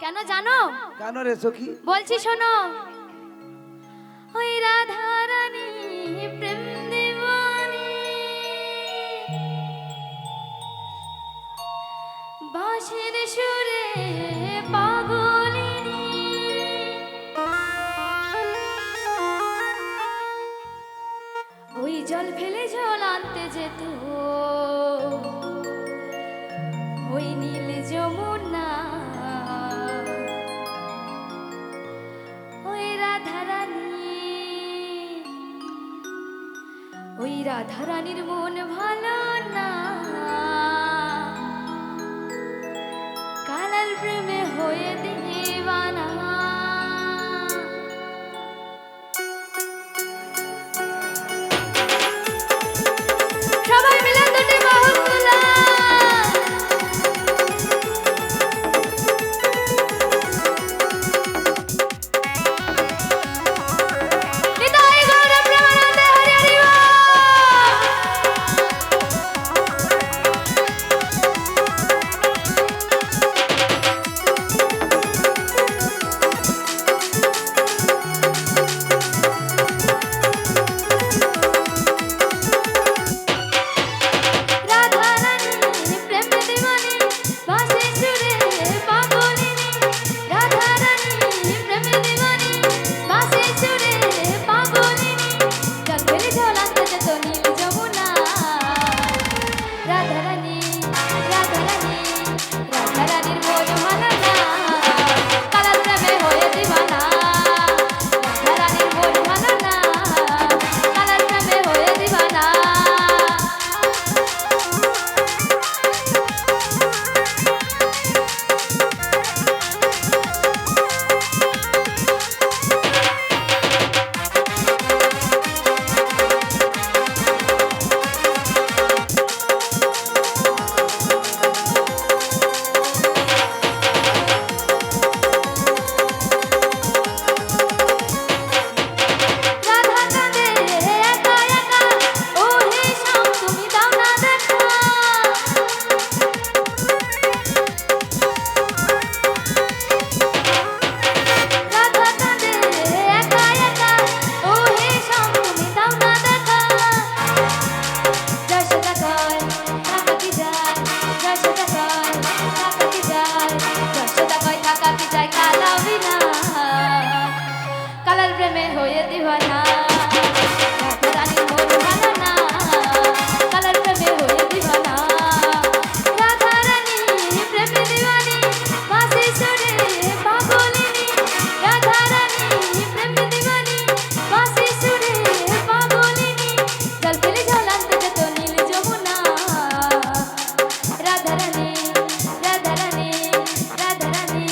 কেন জানো? কেন রে সখী? বলছি শোনো। ওই রাধা রানী প্রেম দেওয়ানি, বাঁশির সুরে পাগলিনী, ওই জল ফেলে জল আনতে যেত ওই নীল যমুনা, ওই রাধা রানীর মন ভালো না, কালার প্রেমে হয়ে দিবানা। সবাই মিলে দুটি বাহু তোলা, নিতাই গৌর প্রেমানন্দে হরি হরি বল। রাধা রানী প্রেম দিওয়ানি, বাঁশির সুরে পাগলিনী, রাধা রানী প্রেম দিওয়ানি, বাঁশির সুরে পাগলিনী, জল ফেলে জল আনতে যেত নীল যমুনা। রাধা রানী রাধা রানী রাধা রানীর মন ভালো না, কালার প্রেমে হয়ে দিবানা। রাধা রানীর মন ভালো না, কালার প্রেমে হয়ে দিবানা। রাধা কাঁদে একা একা, ও হে শ্যাম তুমি দাও না দেখা। রাধা কাঁদে একা একা, ও হে শ্যাম তুমি দাও না দেখা। যশোদা কয় থাকা কি যায়, যশোদা কয় থাকা কি যায়, যশোদা কয় থাকা কি যায় কালা বিনা, কালার প্রেমে হয়ে দিবানা। রাধা রানীর মন ভালো না, কালার প্রেমে হয়ে দিবানা। রাধা রানী প্রেম দিওয়ানি, বাঁশির সুরে পাগলিনী, রাধা রানী প্রেম দিওয়ানি, বাঁশির সুরে পাগলিনী, জল ফেলে জল আনতে যেত নীল যমুনা। রাধা রানী রাধা রানী রাধা রানী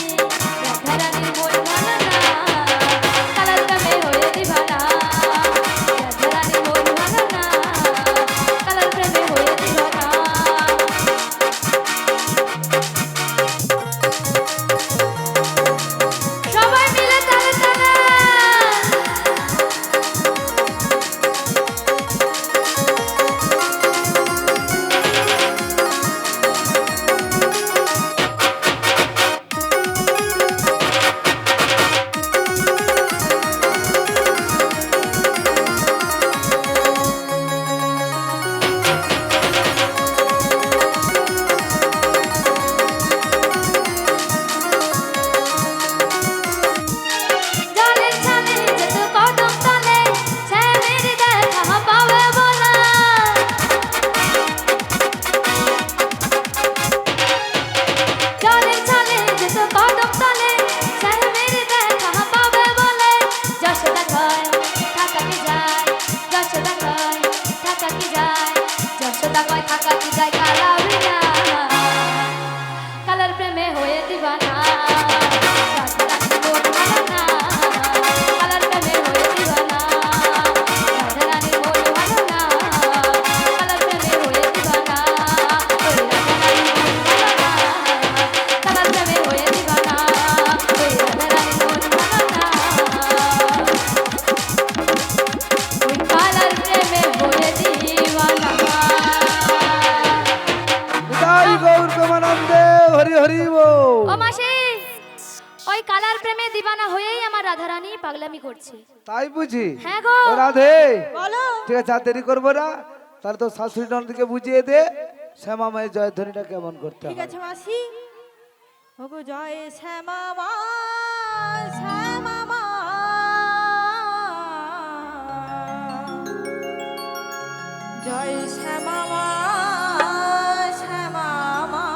রাধা রানীর মন ভালো না, কালার প্রেমে হয়ে দিবানা। রাধা রানীর মন ভালো না, কালার প্রেমে হয়ে দিবানা। সবাই মিলে তালে তালে জলের ছালে যেত কদম তলে, শ্যামের দেখা পাবে বলা। জলের ছালে যেত কদম তলে, শ্যামের দেখা পাবে বলে। যশোদা কয় থাকা কি যায়, যশোদা কয় থাকা কি যায়, যশোদা কয় থাকা কি যায় কালা বিনা, কালার প্রেমে হয়ে দিবানা। রাধা রানীর মন ভালো না, কালার প্রেমে হয়ে দিবানা। রাধা রানীর মন ভালো না, কালার প্রেমে হয়ে দিবানা। ওই রাধা রানীর মন ভালো না, কালার প্রেমে হয়ে দিবানা। ওই রাধা রানীর মন ভালো না, ওই কালার প্রেমে হয়ে দিবানা। নিতাই গৌর প্রেমানন্দে হরি হরি বল। ও মাসি ওই কালার প্রেমে দিবানা হয়েই আমার রাধারানী পাগলামি করছে। তাই বুঝি? হ্যাঁ গো। ও রাধে, বলো। ঠিক আছে, আর দেরি করবো না। তাহলে তো শাশুড়ি নন্দীকে বুঝিয়ে দে শ্যামা মায়ের জয়ধ্বনিটা কেমন করতে ঠিক হয়। আছে মাসি। ওগো জয় শ্যামা মা, শ্যামা মা, জয় শ্যামা মা, শ্যামা মা।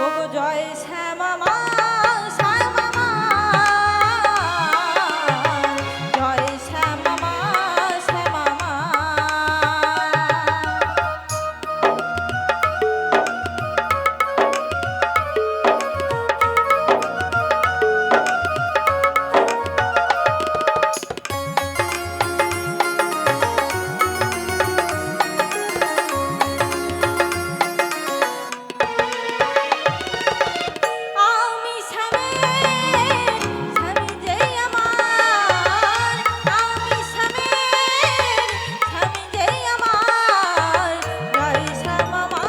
ওগো জয় শ্যামা মা, শ্যামা মা, জয় শ্যামা মা, শ্যামা মা। আমি স্বামীর, স্বামী যে আমার, আমি স্বামীর, স্বামী যে আমার, জয় শ্যামা মা,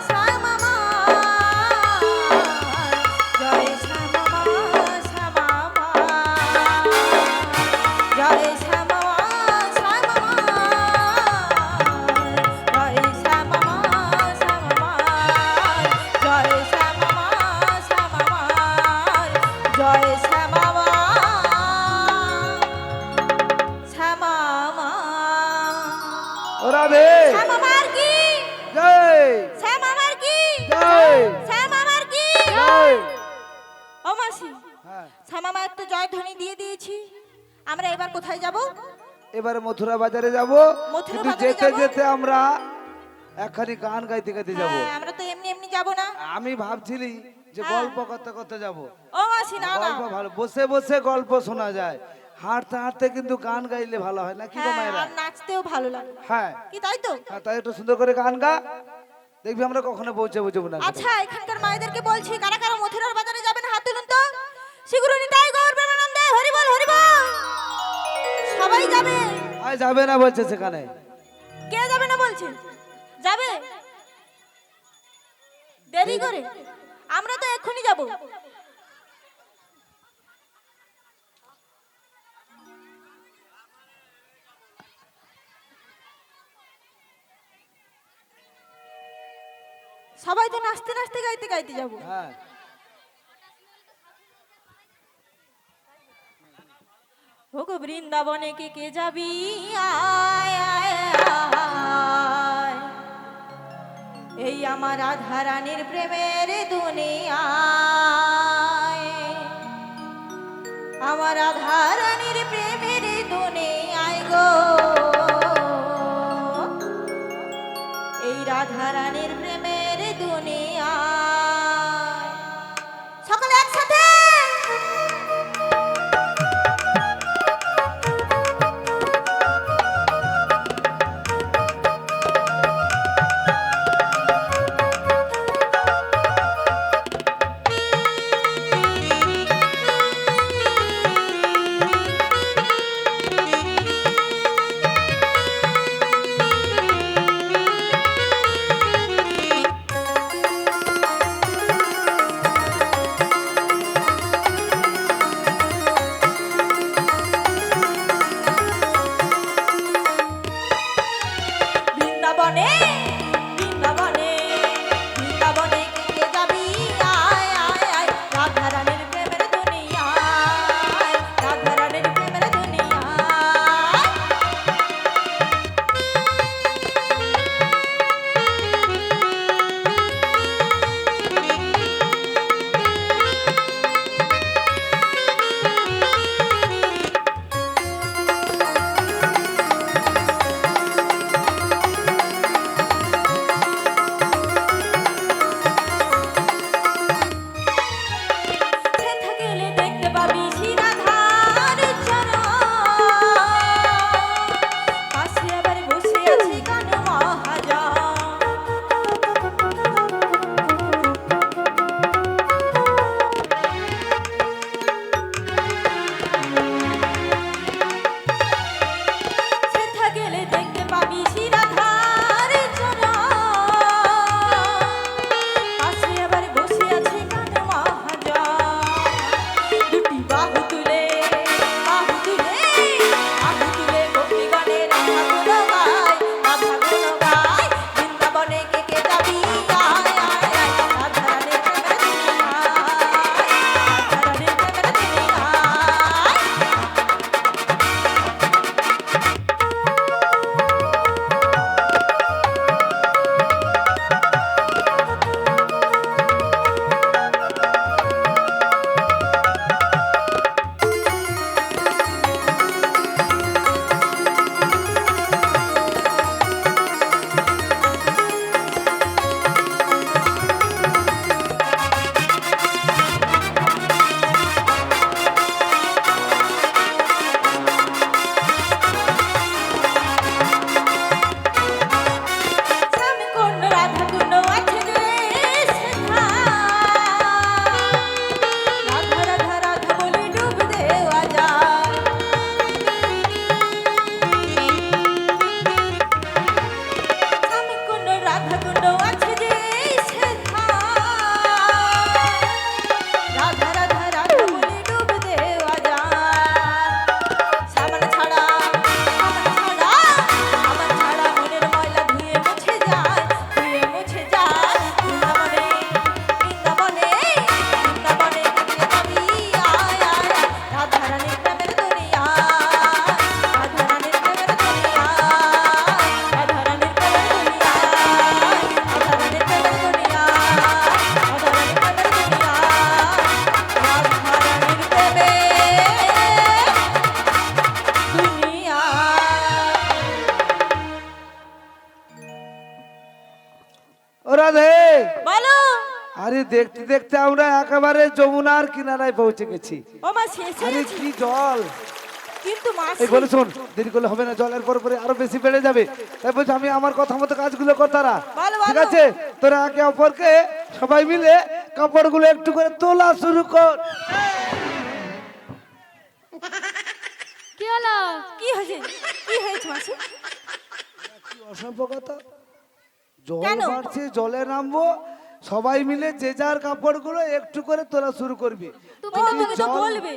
শ্যামা মা, জয় শ্যামা মা, শ্যামা মা, জয় শ্যামা মা, শ্যামা মা, জয় শ্যামা মা, শ্যামা মা, জয় শ্যামা মা, শ্যামা মা, জয় শ্যামা মা, শ্যামা মা। ও রাধে, শ্যামা মার কি? জয় শ্যামা মার কি? জয় শ্যামা মার কি? জয়। ও মাসি, হ্যাঁ, শ্যামা মায়ের তো জয় ধ্বনি দিয়ে দিয়েছি, আমরা এবার কোথায় যাব? এবারে মথুরা বাজারে যাব, মথুরা কিন্তু বাজারে যেতে যাবো? যেতে আমরা একখানি গান গাইতে গাইতে যাব। হ্যাঁ, আমরা তো এমনি এমনি যাব না। আমি ভাবছিলি যে হ্যাঁ। গল্প করতে করতে যাব। ও মাসি, না না, গল্প ভালো, বসে বসে গল্প শোনা যায়, হাঁটতে হাঁটতে কিন্তু গান গাইলে ভালো হয় না কি গো হ্যাঁ, মায়েরা? আর নাচতেও ভালো লাগে। হ্যাঁ কি তাই তো? হ্যাঁ, তাই একটু সুন্দর করে গান গা, দেখবি আমরা কখনো পৌঁছে বুঝবো না। আচ্ছা, এখানকার মায়েদেরকে বলছি, কারা কারা মথুরার বাজারে যাবেন হাত তুলুন তো। শীঘ্র নিতাই গৌর প্রেমানন্দে, হরি বল হরি বল। সবাই যাবে? আজ যাবে না বলছে সেখানে। কে যাবে না বলছে? যাবে দেরি করে, আমরা তো এক্ষুনি যাব। সবাই তো নাচতে নাচতে গাইতে গাইতে যাব। হ্যাঁ, ওগো বৃন্দাবনে কে কে যাবি, আয় আয় আয়, এই আমার রাধা রানীর প্রেমের দুনিয়ায়, আমার রাধা রানীর প্রেমের দুনিয়ায় গো, এই রাধা রানীর প্রেমের দুনিয়ায়। সকলে একসাথে। বলো। আরে দেখতে দেখতে আমরা একেবারে যমুনার কিনারায় পৌঁছে গেছি। ও মাসি এসে আরে গেছি। কি জল! কিন্তু মাসি এই বলে শোন, দেরি করলে হবে না, জলের পর পরে আরো বেশি বেড়ে যাবে। তাই বলছি আমি আমার কথা মতো কাজগুলো কর তারা। বলো, ঠিক বলো। আছে, তোরা একে অপরকে সবাই মিলে কাপড়গুলো একটু করে তোলা শুরু কর। কি হলো? কি হয়েছে? কি হয়েছে মাসি? কি অসভ্য কথা! জল কেন? বাড়ছে, জলে নামবো, সবাই মিলে যে যার কাপড়গুলো একটু করে তোলা শুরু করবি। তুমি তো বলবে।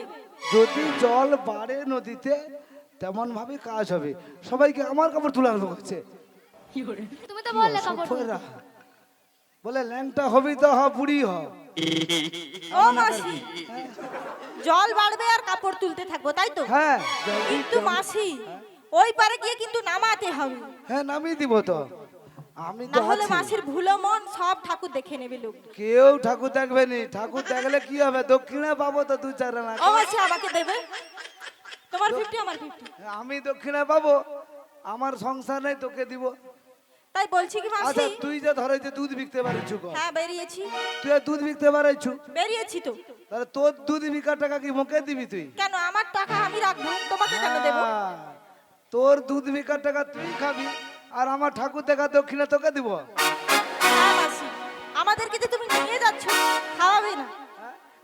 যদি জল বাড়ে নদীতে তেমন ভাবে কাজ হবে। সবাইকে আমার কাপড় তুলে আনবো হচ্ছে। তুমি তো বললে কাপড় তুলতে। অসভ্যরা। বলে ল্যাংটা হবি তো হ, বুড়ি হ। ও মাসি জল বাড়বে আর কাপড় তুলতে থাকবো তাই তো? হ্যাঁ কিন্তু মাসি ওই পারে গিয়ে কিন্তু নামাতে হবে। হ্যাঁ, নামিয়ে দিব তো। আমি তো না হলে আছি। মাসির ভুলো মন সব ঠাকুর দেখে নেবে লোক। কেউ ঠাকুর দেখবে নি। ঠাকুর দেখলে কি হবে? দক্ষিণা পাবো তো 2-4 আনা। ও মাসি আমাকে দেবে? তোমার 50 আমার 50। আমি দক্ষিণা পাবো, আমার সংসার নেই, তোকে দিব। তাই বলছি কি মাসি? আচ্ছা, তুই যে ধরে যে দুধ বিকতে পারিস, হ্যাঁ বেরিয়েছি। তুই আর দুধ বিকতে পারিস, বেরিয়েছি তো। তাহলে তোর দুধ বিকার টাকা কি মুখে দিবি তুই? কেন আমার টাকা আমি রাখবো, তোমাকে কেন দেবো? হ্যাঁ, তোর দুধ বিকার টাকা তুই খাবি, আর আমার ঠাকুর দেখা দক্ষিণা তোকে দিব। হ্যাঁ মাসি আমাদেরকে যে তুমি নিয়ে যাচ্ছ খাওয়াবে না।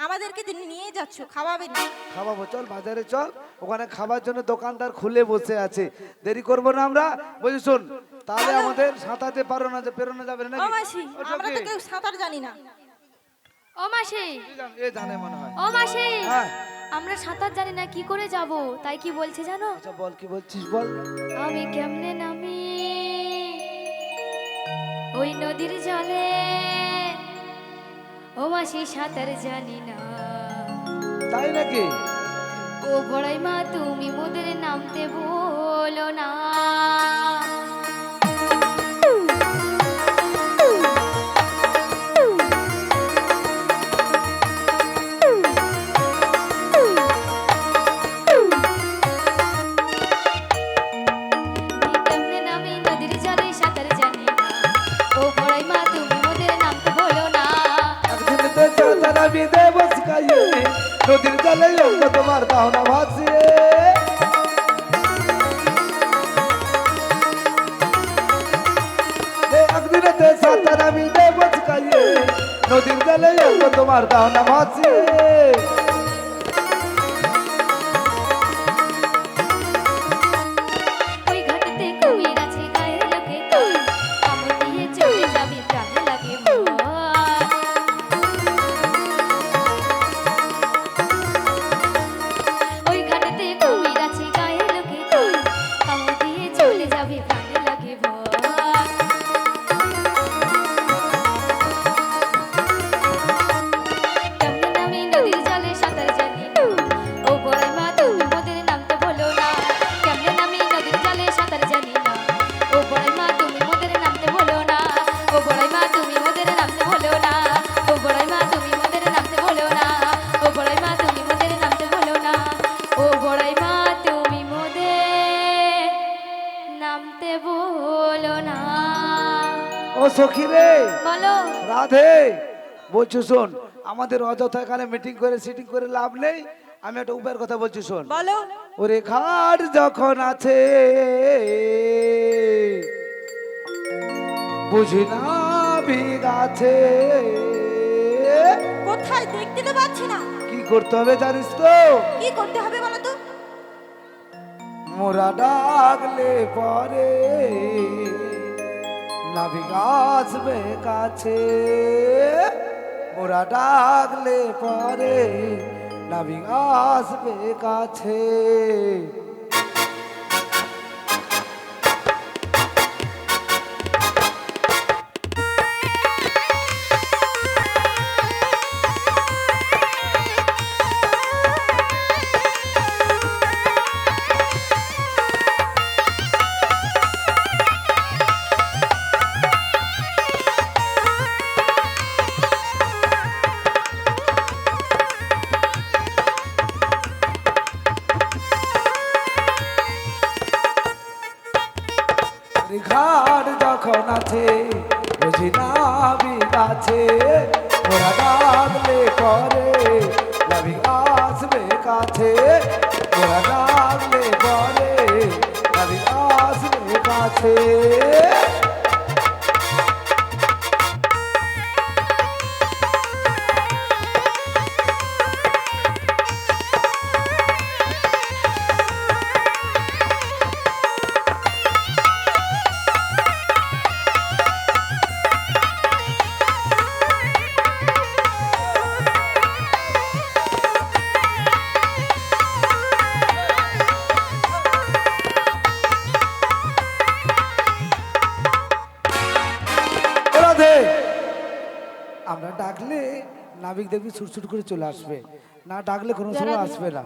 আমাদেরকে যে নিয়ে যাচ্ছ খাওয়াবে না। খাওয়াবো, চল বাজারে চল, ওখানে খাবার জন্য দোকানদার খুলে বসে আছে। দেরি করবো না আমরা। বলছি শোন, তাহলে আমাদের সাঁতাতে পারো না, যে পেরোনো যাবে না ও নাকি? মাসি আমরা তো কেউ সাঁতার জানি না। ও মাসি, এ জানে মনে হয়। ও মাসি, হ্যাঁ, আমরা সাঁতার জানি না, কি করে যাব? তাই কি বলছে জানো? আচ্ছা বল, কি বলছিস বল। আমি কেমনে নামি ওই নদীর জলে, ও মাসি সাঁতার জানি না। তাই নাকি? ও বড়াই মা তুমি মোদের নামতে বলো না। কেমনে নামি নদীর জলে সাঁতার জানি না, ও বড়াই মা তুমি মোদের নামতে বলো না। একদিন তো চাঁদারা বিদে বস খাইয়ে, নদীর জলে অঙ্গ তোমার দাও না ভাসিয়ে। একদিন তো চাঁদারা বিদে বস খাইয়ে, নদীর জলে অঙ্গ তোমার দাও না ভাসিয়ে। ওই ঘাটেতে কুমির আছে গায়ের লোকে তোর, কামড় দিয়ে চলে যাবি প্রাণে লাগে ভয়। ওই ঘাটেতে কুমির আছে গায়ের লোকে তোর, কামড় দিয়ে চলে যাবি প্রাণে লাগে ভয়। কেমনে নামি নদীর জলে সাঁতার জানি না, ও বড়াই মা তুমি মোদের নামতে বলো না। কেমনে নামি নদীর জলে সাঁতার জানি না, ও বড়াই মা তুমি মোদের নামতে বলো না। ও বড়াই মা তুমি মোদের নামতে বলো না। ও বড়াই মা তুমি মোদের নামতে বলো না। ও বড়াই মা তুমি মোদের নামতে বলো না। ও বড়াই মা তুমি মোদের নামতে বলো না। ও সখী রে, বলো। রাধে, বলছি শোন, আমাদের অযথা এখানে মিটিং করে সিটিং করে লাভ নেই। আমি একটা উপায়ের কথা বলছি শোন। বলো। ওরে ঘাট যখন আছে বুঝি না ভিগ আছে, কোথায় দেখতে তো পাচ্ছি না। কি করতে হবে জানিস তো? কি করতে হবে বলো তো? মোরা ডাকলে পরে নাবিক আসবে কাছে। মোরা ডাকলে পরে নাবিক আসবে কাছে। কাছে ওরা ডাকলে করে নাবিক আসবে কাছে ওরা ডাকলে করে নাবিক আসবে কাছে আমরা ডাকলে নাবিক দেখবি ছুটছুট করে চলে আসবে, না ডাকলে কোনো সময় আসবে না।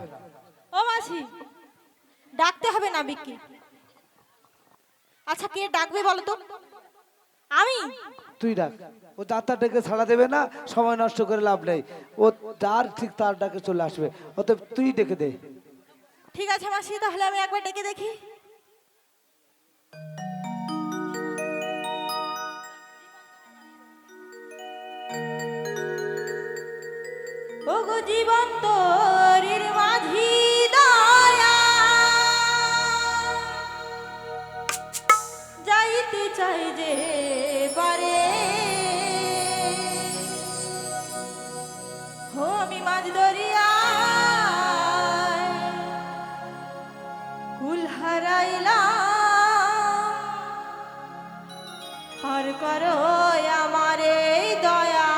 ও মাসি, ডাকতে হবে নাবিককে। আচ্ছা কে ডাকবে বলো তো? আমি? তুই ডাক, ও যাত্রা ডেকে ছাড়া দেবে না, সময় নষ্ট করে লাভ নেই, ও তার ঠিক তার ডাকে চলে আসবে, অতএব তুই ডেকে দে। ঠিক আছে মাসি, তাহলে আমি একবার ডেকে দেখি। ওগো জীবন তোরির মাঝি দয়া, যাইতে চাই যে পারে, হো আমি মাঝ দরিয়ায় কুল হারাইলাম, পার করো আমারে দয়া,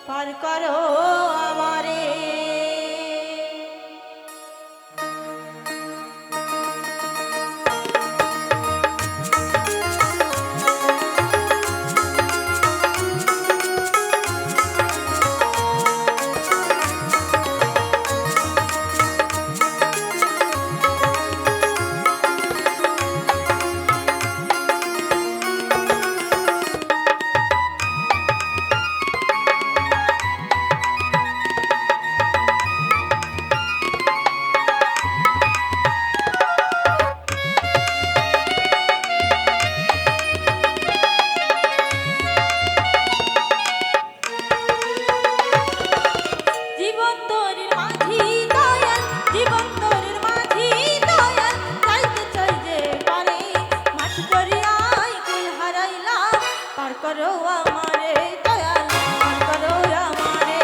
পার করো আমারে। জীবন তোরির মাঝি দয়াল, জীবন তোরির মাঝি দয়াল, যাইতে চাই যে পারে, মাঝ দরিয়ায় কুল হারাইলাম, পার করো আমারে দয়াল, পার করো আমারে।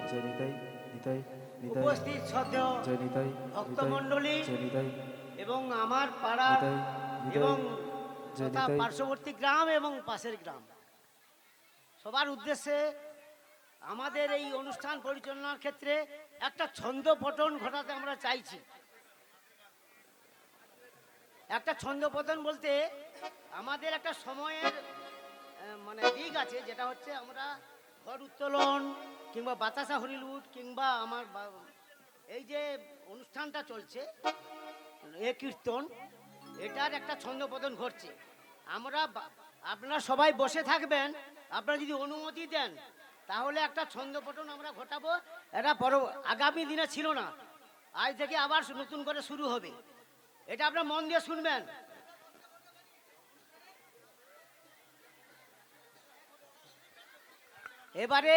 জয় নিতাই নিতাই নিতাই উপস্থিত শ্রদ্ধেয় জয় নিতাই ভক্তমণ্ডলী জয় নিতাই এবং আমার পাড়া নিতাই নিতাই এবং জয় তথা নিতাই পার্শ্ববর্তী গ্রাম এবং পাশের গ্রাম সবার উদ্দেশ্যে আমাদের এই অনুষ্ঠান পরিচালনার ক্ষেত্রে একটা ছন্দপতন ঘটাতে আমরা চাইছি। একটা ছন্দপতন বলতে আমাদের একটা সময়ের মানে দিক আছে, যেটা হচ্ছে আমরা ঘর উত্তোলন কিংবা বাতাসা হরিলুট কিংবা আমার এই যে অনুষ্ঠানটা চলছে এ কীর্তন, এটার একটা ছন্দপতন ঘটছে। আপনারা সবাই বসে থাকবেন, আপনারা যদি অনুমতি দেন তাহলে একটা ছন্দপতন আমরা ঘটাবো। এটা আগামী দিনে ছিল না, আজ থেকে আবার নতুন করে শুরু হবে। এটা আপনারা মন দিয়ে শুনবেন। এবারে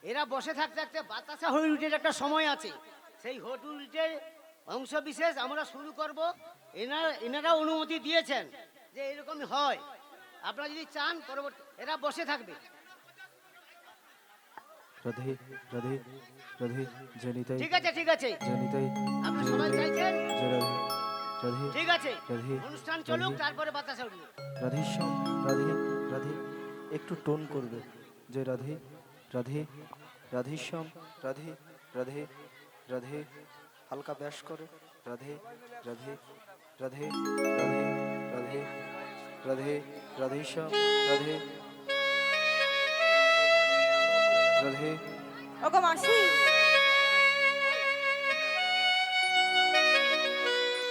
এরা বসে থাকতে থাকতে বাতাসা হরিলুটের একটা সময় আছে, সেই হরিলুটের অংশ বিশেষ আমরা শুরু করব। এনারা অনুমতি দিয়েছেন যে এরকমই হয়, আপনারা যদি চান পরবর্তী এরা বসে থাকবে। রাধে রাধে রাধে জয় নিতাই ঠিক আছে ঠিক আছে, জয় নিতাই আপনারা সবাই চাইছেন, জয় রাধে রাধে ঠিক আছে রাধে অনুষ্ঠান চলুক, তারপরে বাতাসা হরিলুট। রাধেশ্যাম রাধে রাধে একটু টোন করবে। জয় রাধে রাধে রাধেশ্যাম রাধে রাধে রাধে হালকা ব্যাস করো। রাধে রাধে রাধে রাধে রাধে রাধে রাধেশ্যাম রাধে রাধে ওগো মাসি,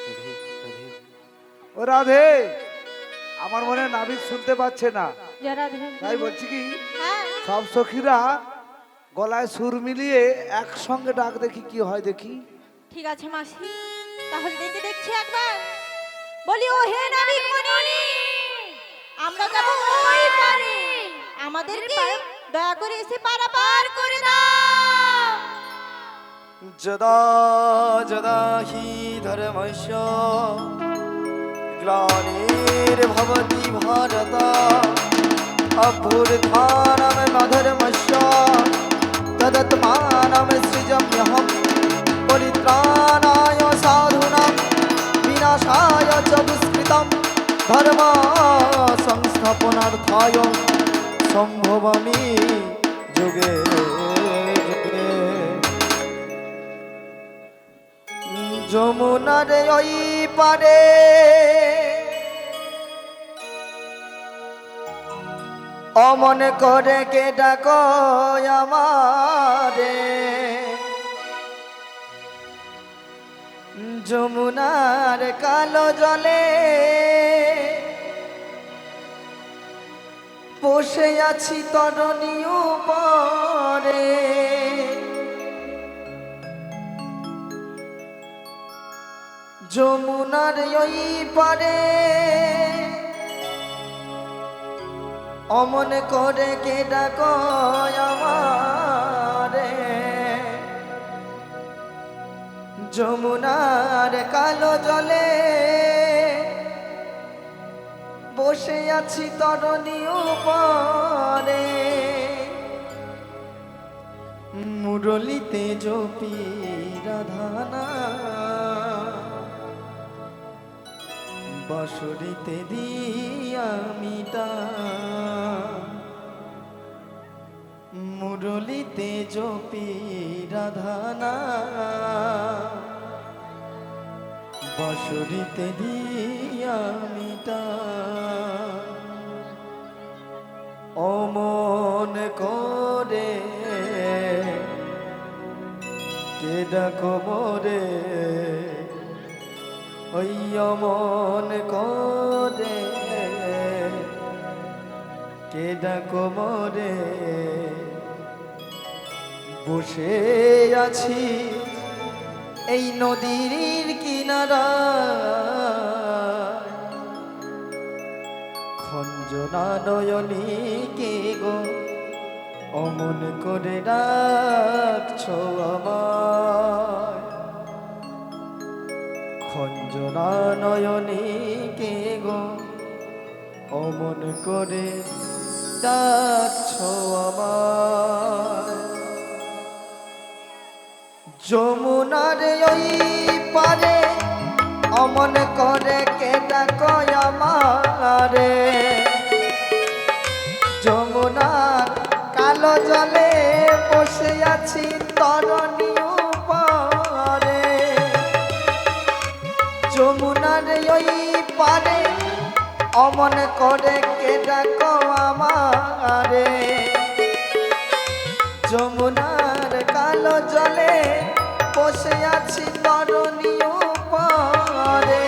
রাধে রাধে ও রাধে, আমার মনে হয় নাবিক শুনতে পাচ্ছে না, জয় রাধে। তাই বলছি কি হ্যাঁ, সব সখীরা গলায় সুর মিলিয়ে একসঙ্গে ডাক দেখি কি হয় দেখি। ঠিক আছে মাসি, তাহলে দেখছি একবার। বলি ও হে নাবিক মনি, আমরা যাব ওই পারে, আমাদেরকে দয়া করে এসে পারাপার করে দাও। যদা যদা হি ধর্মস্য গ্লানির্ভবতি ভারত অভ্যুত্থানম অধর্মস্য তদাত্মানম সৃজাম্যহম পরিত্রাণায় সাধুনাং বিনাশায় চ দুষ্কৃতম ধর্ম সংস্থাপনার্থায় সম্ভবামি যুগে যুগে। যমুনার ওই পারে অমন করে কে ডাকো আমারে, যমুনার কালো জলে বসে আছি তরণী উপরে। যমুনার ওই পারে অমন করে কে ডাকো আমারে, যমুনার কালো জলে বসে আছি তরণী উপরে। মুরলিতে জপি রাধানা, বাঁশরিতে দিয়া মিটা, মুরলিতে জপি রাধানা, বাঁশরিতে দিয়া মিটা। অমন করে কে ডাকো মোরে, ওই অমন করে কে ডাকো মোরে। বসে আছি এই নদীর কিনারা, খঞ্জনা নয়নী কে গো অমন করে ডাকছো আমায়। খঞ্জনা নয়নী কে গো অমন করে ডাকছো আমায়। যমুনার ওই পারে অমন করে কেটা কয় আমারে যমুনার কালো জলে বসে আছি তরণী উপরে যমুনার ওই পারে অমন করে কেটা কয় আমারে যমুনার কালো জলে বসে আছি তরণী উপরে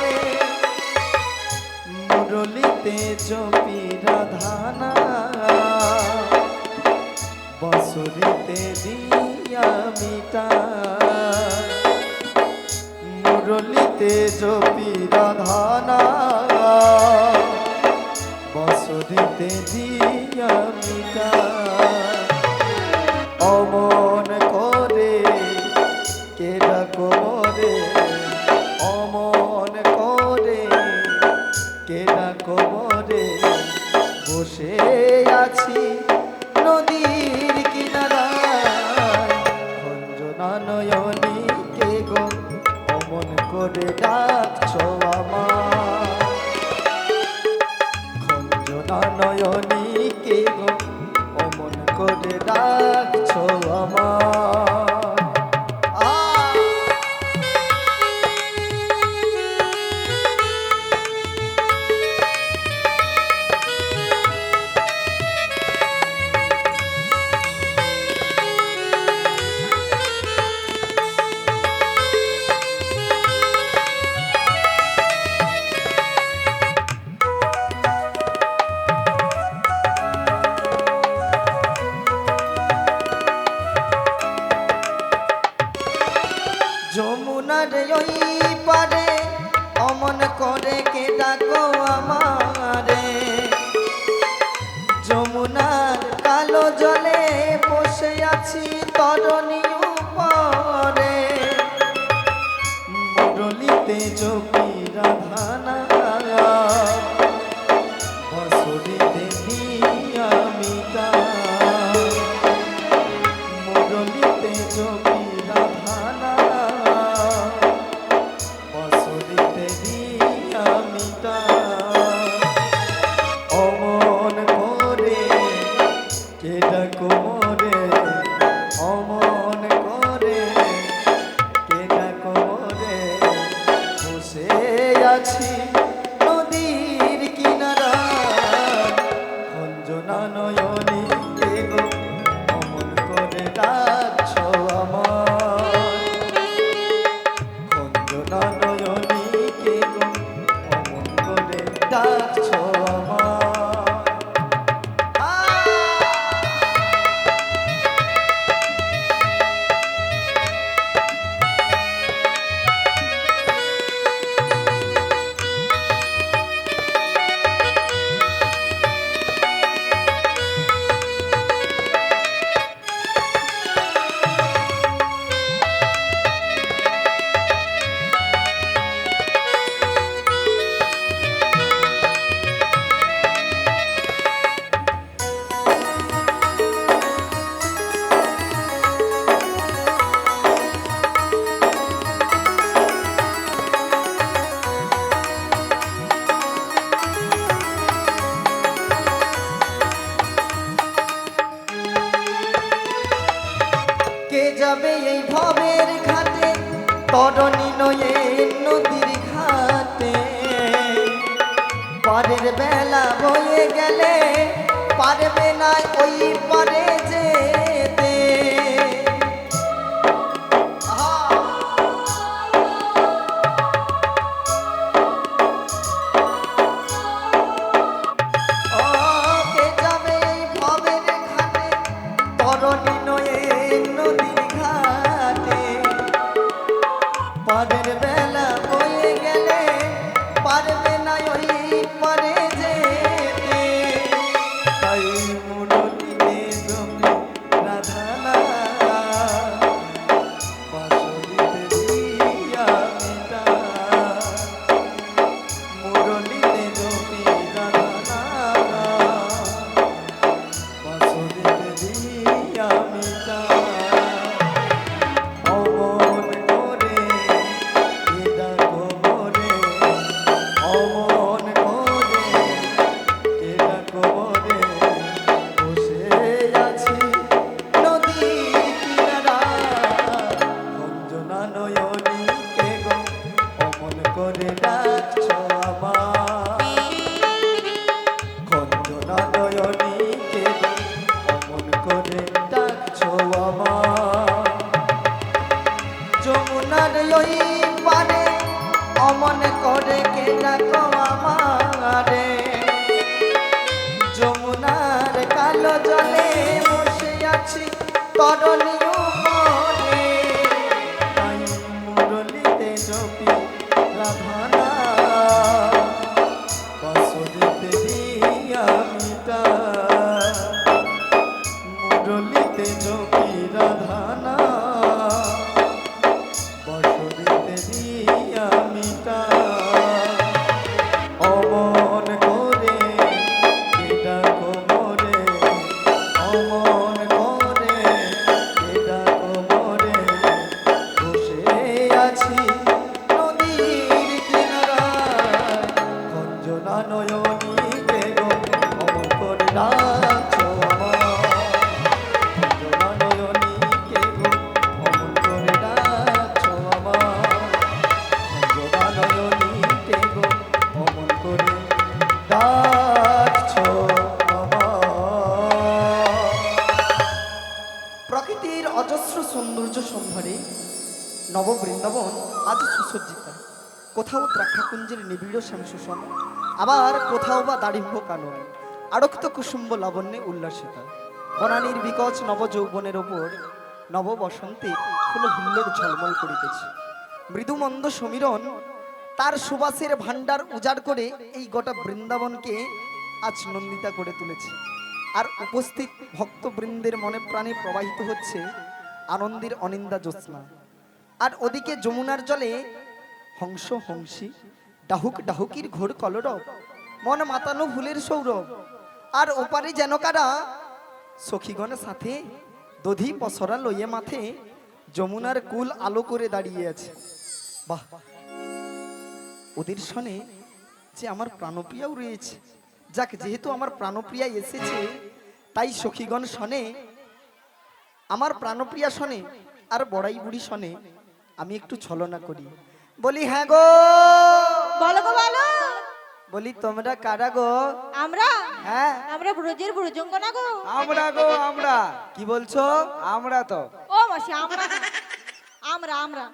মুরলিতে জপি রাধানা বাঁশুরিতে দিয়া মিটা মুরলিতে জপি রাধানা বাঁশুরিতে দিয়া মিটা অমন করে কেডা কোমরে অমন করে কেডা কোমরে বসে আছি নদীর কিনারায় খঞ্জনা নয়নী কে গো অমন করে ডাকছো আমার খঞ্জনা নয়নী কে গো অমন করে ডাকছো আমার যমুনার ওই পারে অমন করে কে ডাকো আমারে যমুনার কালো জলে বসে আছি তরণী উপরে মুরলিতে জপি রাধানা বাঁশুরিতে দিয়া মিটা মুরলিতে জপি রাধানা বাঁশুরিতে দিয়া মিটা অমন করে কেডা কোমরে অমন করে কেডা কোমরে বসে আছি নদীর কিনারা খঞ্জনা নয়নী কে গো অমন করে ডাকছো আমার খঞ্জনা নয়নী কে গো অমন করে ডাকছো আমার কে যাবে এই ভবের ঘাটে তরণী নয়ে নদীর ঘাটে পারের বেলা বয়ে গেলে পারবে না ওই পারে যেতে কে যাবে এই ভবের ঘাটে তরণী নয়ে নদীর ঘাটে পারের বেলা বয়ে গেলে পারবে না ওই পারে যেতে তাই মুরলিতে জপি রাধানা বাঁশুরিতে দিয়া মিটা মুরলিতে জপি রাধানা বাঁশুরিতে দিয়া তরণীয় মনে তাই মুরলিতে জপি রাধানা বাঁশরিতে দিয়া মিটা মুরলিতে জপি রাধানা বাঁশরিতে দিয়া মিটা অমন করে কেডা কোমরে অমন করে কেডা কোমরে বসে আছি নদীর কিনারায় খঞ্জনা নয়নী কেন অমন করে ডাকছো আমার খঞ্জনা নয়নী কেন অমন করে ডাকছো আমার খঞ্জনা নয়নী কেন অমন করে ডাকছো আমার। প্রকৃতির অজস্র সৌন্দর্য সম্ভারে নব বৃন্দাবন আজ সুসজ্জিতা। কোথাও দ্রাক্ষাকুঞ্জের নিবিড় শ্যামসুষম, আবার কোথাও বা দাড়িম্ব কানন আরক্ত কুসুম্ব লাবণ্যে উল্লাসিতা। বনানীর বিকচ নব যৌবনের ওপর নব বসন্তে ফুল হুল্লোড় ঝলমল করিতেছে। মৃদুমন্দ সমীরণ তার সুবাসের ভাণ্ডার উজাড় করে এই গোটা বৃন্দাবনকে আজ নন্দিতা করে তুলেছে। আর উপস্থিত ভক্তবৃন্দের মনে প্রাণে প্রবাহিত হচ্ছে আনন্দের অনিন্দা জ্যোৎস্না। আর ওদিকে যমুনার জলে হংস হংসী ডাহুক ডাহুকির ঘোর কলরব, মন মাতানো ফুলের সৌরভ। আর ওপারে যেন কারা সখীগণের সাথে দধি পসরা লইয়ে মাথে যমুনার কুল আলো করে দাঁড়িয়ে আছে। বাহ, ওদের শোনে যে আমার প্রাণপ্রিয়াও রয়েছে। যাক, যেহেতু আমার প্রাণপ্রিয়া এসেছে তাই সখীগণ শোনে, আমার প্রাণপ্রিয়া শোনে আর বড়াই বুড়ি শোনে। আমি একটু ছলনা করি, বলি হ্যাঁ গো, বলো গো বলো। বলি তোমরা কারা গো? আমরা হ্যাঁ, আমরা ব্রজের ব্রজঙ্গনা গো। আমরা গো আমরা। কি বলছো? আমরা তো ও মাসি আমরা না। আমরা আমরা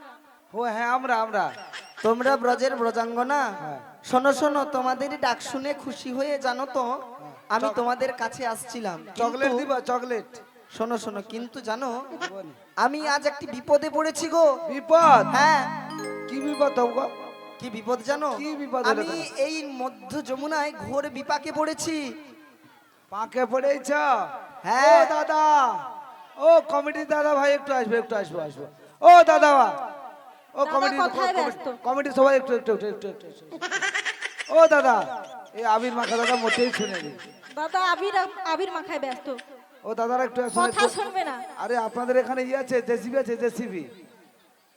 ও হ্যাঁ আমরা আমরা। তোমরা ব্রজের ব্রজাঙ্গনা? হ্যাঁ। শোনো শোনো, তোমাদের ডাক শুনে খুশি হয়ে জানো তো আমি তোমাদের কাছে আসছিলাম। চকলেট কিন্তু- দিবা চকলেট? শোনো শোনো, কিন্তু জানো আমি আজ একটি বিপদে পড়েছি গো। বিপদ? হ্যাঁ, কি বিপদ গো? কি বিপদ জানো? কি বিপদ হলো আমি তোমার? এই মধ্য যমুনায় ঘোর বিপাকে পড়েছি। পাকে পড়েছ? হ্যাঁ। ও দাদা, ও কমিটি দাদা ভাই একটু আসবে, একটু আসবো আসবো। ও দাদা, ও দাদা কমিটি কোথায় ব্যস্ত? কমিটি সবাই একটু একটু একটু একটু একটু একটু। ও দাদা, এই আবির মাখা দাদা মোটেই শুনে নি। দাদা আবির আবির মাখায় ব্যস্ত, ও দাদারা একটু আসুন কথা একটু। শুনবে না। আরে আপনাদের এখানে ইয়ে আছে, জেসিবি আছে, জেসিবি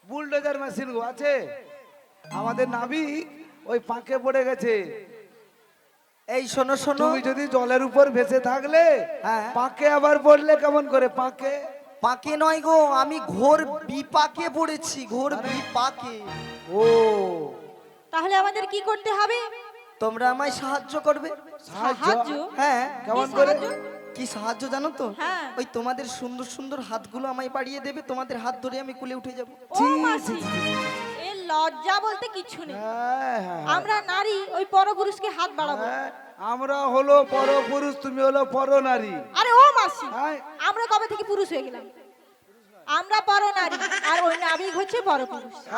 বুলডোজার মেশিন গো আছে? আমাদের নাবি ওই পাকে পড়ে গেছে। এই শোনো শোনো, তুমি যদি জলের উপর ভেসে থাকলে হ্যাঁ। পাকে আবার পড়লে কেমন করে? পাকে পাকে নয় গো, আমি ঘোর বিপাকে পড়েছি, ঘোর বিপাকে। ও তাহলে আমাদের কি করতে হবে? তোমরা আমায় সাহায্য করবে। সাহায্য? হ্যাঁ, কেমন কি করে? সাহায্য? কি সাহায্য জানো তো? হ্যাঁ। ওই তোমাদের সুন্দর সুন্দর হাতগুলো আমায় বাড়িয়ে দেবে, তোমাদের হাত ধরে আমি কুলে উঠে যাব। ও মাসি, এ লজ্জা বলতে কিছু নেই। হ্যাঁ, হ্যাঁ, আমরা নারী ওই পরপুরুষকে হাত বাড়াবো? হ্যাঁ, আমরা হলো পরপুরুষ, তুমি হলো পরনারী। আরে ও মাসি, হ্যাঁ। আমরা কবে থেকে পুরুষ হয়ে গেলাম? আমরা পরনারী আর ওই নাবিক হচ্ছে পরপুরুষ।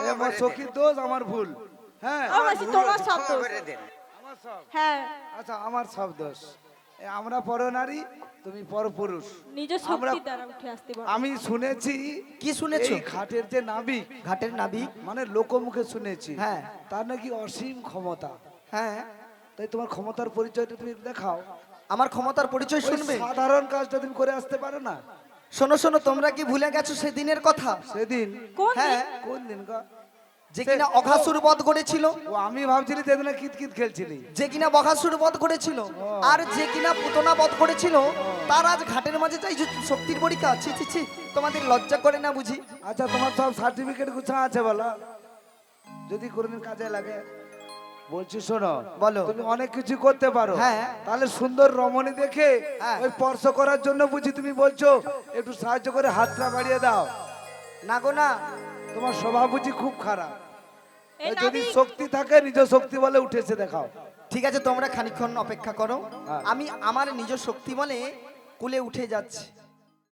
আমার সখীর দোষ, আমার ভুল। হ্যাঁ, ও মাসি তোমার সব দোষ। আমার সব। হ্যাঁ, আচ্ছা, আমার সব দোষ। আমরা পরনারী, তুমি পরপুরুষ। নিজ আমরা- শক্তি দ্বারা উঠে আসতে পারো। আমি শুনেছি, কি শুনেছো? এই ঘাটের যে নাবিক, ঘাটের নাবিক? মানে লোকমুখে শুনেছি, হ্যাঁ। তার নাকি অসীম ক্ষমতা। হ্যাঁ, তাই তোমার ক্ষমতার পরিচয়টা তুমি একটু দেখাও। আমার ক্ষমতার পরিচয় ওই শুনবে? সাধারণ কাজটা তুমি করে আসতে পারো না? শোনো শোনো, তোমরা কি ভুলে গেছো সেদিনের কথা? সেদিন? কোন হ্যাঁ, দিন? কোন দিন গো? যে কিনা অঘাসুর বধ করেছিল, ও আমি ভাবছিলি সেদিন কিতকিত খেলছিলি। যে কিনা বঘাসুর বধ করেছিল, আর যে কিনা পুতনা বধ করেছিল, তার আজ ঘাটের মাঝে চাই শক্তির পরীক্ষা। ছি ছি ছি, তোমাদের লজ্জা করে না বুঝি? আচ্ছা, তোমার সব সার্টিফিকেট গুছা আছে বলো, যদি কোনোদিন কাজে লাগে। বলছি শোনো, বলো। তুমি অনেক কিছু করতে পারো। হ্যাঁ। তাহলে সুন্দর রমণী দেখে হ্যাঁ। ওই স্পর্শ করার জন্য বুঝি তুমি বলছো একটু সাহায্য করে হাতটা বাড়িয়ে দাও। না গো না, তোমার স্বভাব বুঝি খুব খারাপ। এই যদি নাবিক- শক্তি থাকে নিজ শক্তি বলে উঠেছে দেখাও। ঠিক আছে, তোমরা খানিকক্ষণ অপেক্ষা করো, হ্যাঁ। আমি আমার নিজ শক্তি বলে কুলে উঠে যাচ্ছি।